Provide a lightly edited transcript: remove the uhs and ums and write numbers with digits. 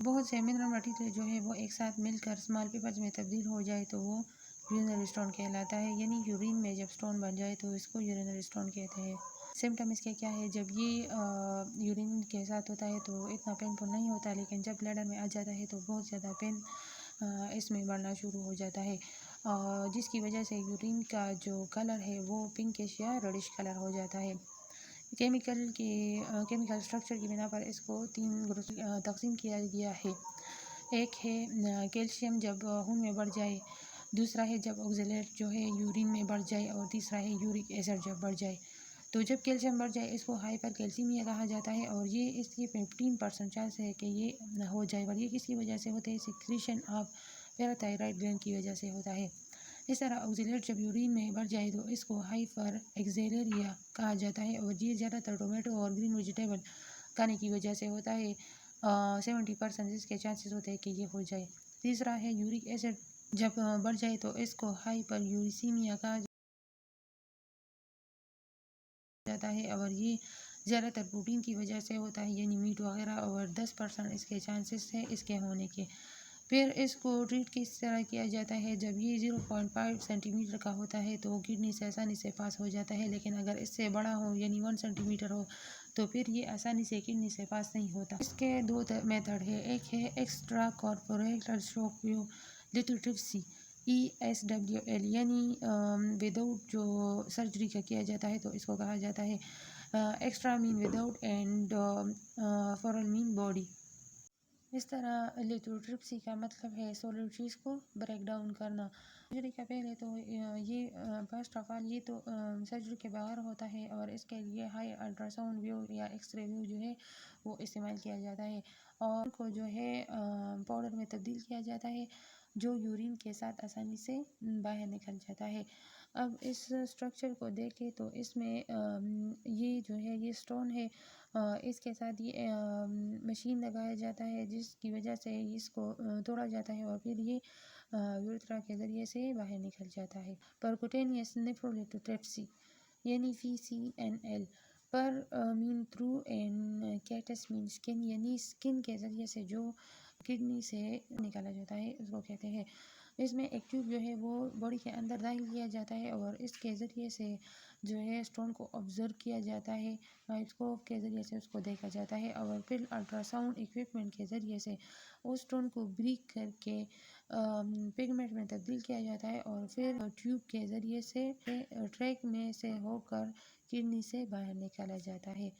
بہت سے mineral material جو ہے وہ ایک ساتھ مل کر اسمال پیپرز میں تبدیل ہو جائے تو وہ یورینری اسٹون کہلاتا ہے، یعنی یورین میں جب اسٹون بن جائے تو اس کو یورینری اسٹون کہتے ہیں۔ سمٹم اس کے کیا ہے؟ جب یہ یورین کے ساتھ ہوتا ہے تو اتنا پینفل نہیں ہوتا، لیکن جب بلیڈر میں آ جاتا ہے تو بہت زیادہ پین اس میں بڑھنا شروع ہو جاتا ہے، جس کی وجہ سے یورین کا جو کلر ہے وہ پنکش یا ریڈش کلر ہو جاتا ہے۔ کیمیکل اسٹرکچر کی بنا پر اس کو 3 گروپ تقسیم کیا گیا ہے۔ ایک ہے کیلشیم جب خون میں بڑھ جائے، دوسرا ہے جب آکزیلیٹ جو ہے یورین میں بڑھ جائے، اور تیسرا ہے یورک ایسڈ جب بڑھ جائے۔ تو جب کیلشیم بڑھ جائے اس کو ہائپر کیلسیمیا کہا جاتا ہے، اور یہ اس کی 15% چانس ہے کہ یہ ہو جائے، اور یہ کس کی وجہ سے ہوتا ہے؟ سیکریشن آف پیراتھائرائڈ گلینڈ کی وجہ سے ہوتا ہے۔ اس طرح آکزیلیٹ جب یورین میں بڑھ جائے تو اس کو ہائپر ایکزیلریا کہا جاتا ہے، اور یہ زیادہ تر ٹومیٹو اور گرین ویجیٹیبل کھانے کی وجہ سے ہوتا ہے، 70% اس کے چانسز ہوتے ہیں کہ یہ ہو جائے۔ تیسرا ہے یورک ایسڈ جب بڑھ جائے تو اس کو ہائپر یوریسیمیا کہا جاتا ہے، اور یہ زیادہ تر پروٹین کی وجہ سے ہوتا ہے، یعنی میٹ وغیرہ، اور 10% اس کے چانسز ہیں اس کے ہونے کے۔ پھر اس کو ٹریٹ کس طرح کیا جاتا ہے؟ جب یہ 0.5 سینٹی میٹر کا ہوتا ہے تو کڈنی سے آسانی سے پاس ہو جاتا ہے، لیکن اگر اس سے بڑا ہو یعنی 1 سینٹی میٹر ہو تو پھر یہ آسانی سے کڈنی سے پاس نہیں ہوتا۔ اس کے 2 میتھڈ ہے، ایک ہے ایکسٹرا کارپوریٹل اسٹروک لیتھوٹرپسی ESWL، یعنی وداؤٹ جو سرجری کا کیا جاتا ہے تو اس کو کہا جاتا ہے extra means without and corporeal means body. اس طرح لیتھوٹرپسی کا مطلب ہے سولڈ چیز کو بریک ڈاؤن کرنا۔ سرجری کا پہلے تو یہ فرسٹ آف آل یہ تو سرجری کے بغیر ہوتا ہے، اور اس کے لیے ہائی الٹرا ساؤنڈ ویو یا ایکس رے ویو جو ہے وہ استعمال کیا جاتا ہے، اور کو جو ہے پاؤڈر میں تبدیل کیا جاتا ہے جو یورین کے ساتھ آسانی سے باہر نکل جاتا ہے۔ اب اس اسٹرکچر کو دیکھیں تو اس میں یہ جو ہے یہ اسٹون ہے، اس کے ساتھ یہ مشین لگایا جاتا ہے جس کی وجہ سے اس کو توڑا جاتا ہے، اور پھر یہ یورترا کے ذریعے سے باہر نکل جاتا ہے۔ پرکوٹینیس نیفرولیتھوٹرپسی یعنی PCNL، پر مین تھرو این کیٹس مین اسکن، یعنی اسکن کے ذریعے سے جو کڈنی سے نکالا جاتا ہے اس کو کہتے ہیں۔ اس میں ایک ٹیوب جو ہے وہ باڈی کے اندر داخل کیا جاتا ہے، اور اس کے ذریعے سے جو ہے اسٹون کو آبزرو کیا جاتا ہے، مائکروسکوپ کے ذریعے سے اس کو دیکھا جاتا ہے، اور پھر الٹرا ساؤنڈ اکوپمنٹ کے ذریعے سے اس اسٹون کو بریک کر کے پگمنٹ میں تبدیل کیا جاتا ہے، اور پھر ٹیوب کے ذریعے سے ٹریک میں سے ہو کر کڈنی سے باہر نکالا جاتا ہے۔